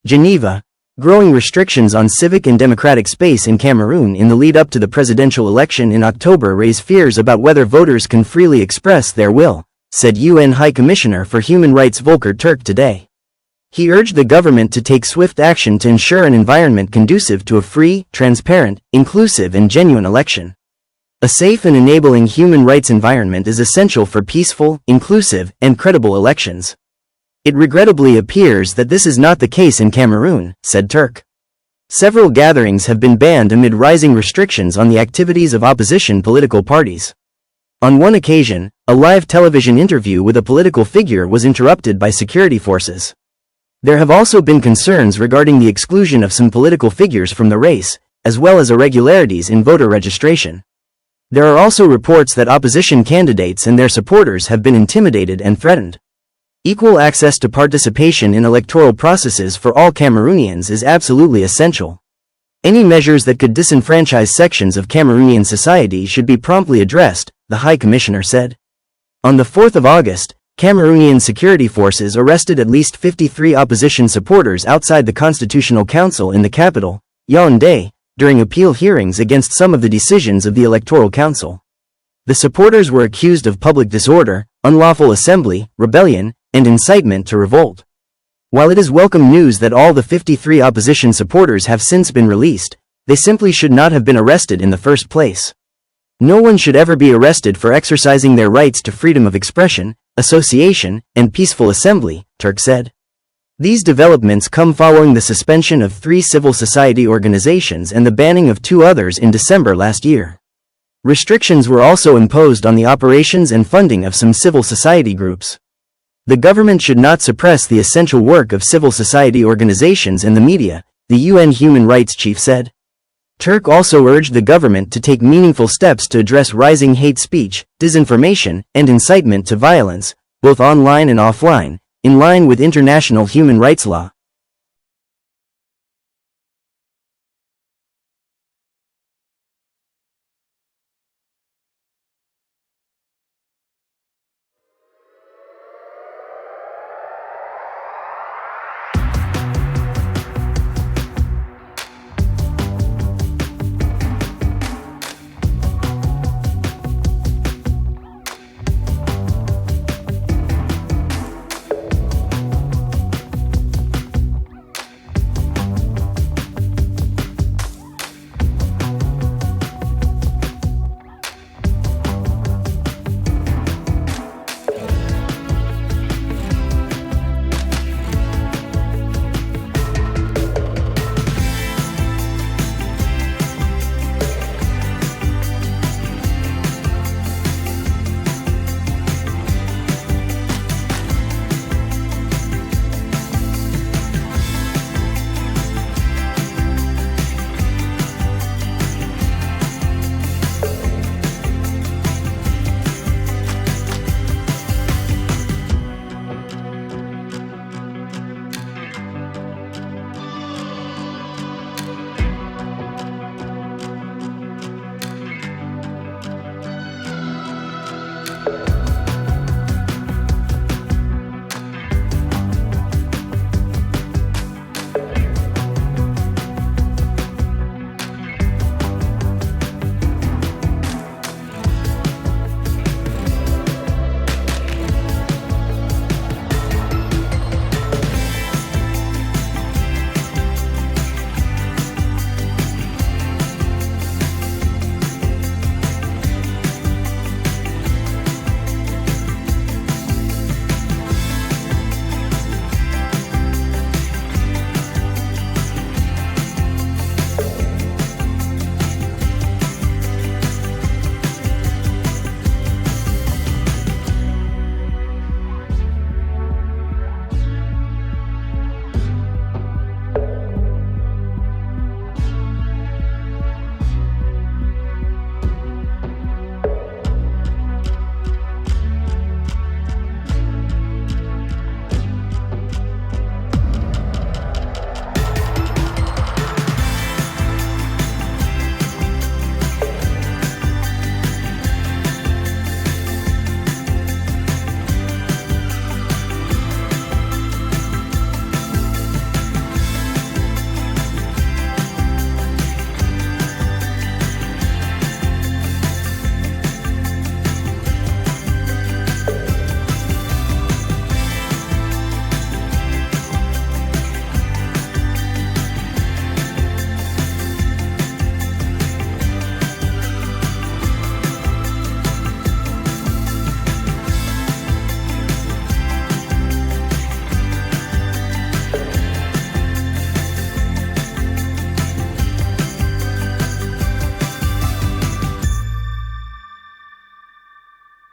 Geneva. Growing restrictions on civic and democratic space in Cameroon in the lead-up to the presidential election in October raise fears about whether voters can freely express their will, said UN High Commissioner for Human Rights Volker Turk today. He urged the government to take swift action to ensure an environment conducive to a free, transparent, inclusive and genuine election. A safe and enabling human rights environment is essential for peaceful, inclusive, and credible elections. It regrettably appears that this is not the case in Cameroon, said Turk. Several gatherings have been banned amid rising restrictions on the activities of opposition political parties. On one occasion, a live television interview with a political figure was interrupted by security forces. There have also been concerns regarding the exclusion of some political figures from the race, as well as irregularities in voter registration. There are also reports that opposition candidates and their supporters have been intimidated and threatened. Equal access to participation in electoral processes for all Cameroonians is absolutely essential. Any measures that could disenfranchise sections of Cameroonian society should be promptly addressed, the High Commissioner said. On the 4th of August, Cameroonian security forces arrested at least 53 opposition supporters outside the Constitutional Council in the capital, Yaoundé, during appeal hearings against some of the decisions of the Electoral Council. The supporters were accused of public disorder, unlawful assembly, rebellion, and incitement to revolt. While it is welcome news that all the 53 opposition supporters have since been released, they simply should not have been arrested in the first place. No one should ever be arrested for exercising their rights to freedom of expression, association, and peaceful assembly, Turk said. These developments come following the suspension of 3 civil society organizations and the banning of 2 others in December last year. Restrictions were also imposed on the operations and funding of some civil society groups. The government should not suppress the essential work of civil society organizations and the media, the UN human rights chief said. Turk also urged the government to take meaningful steps to address rising hate speech, disinformation, and incitement to violence, both online and offline, in line with international human rights law.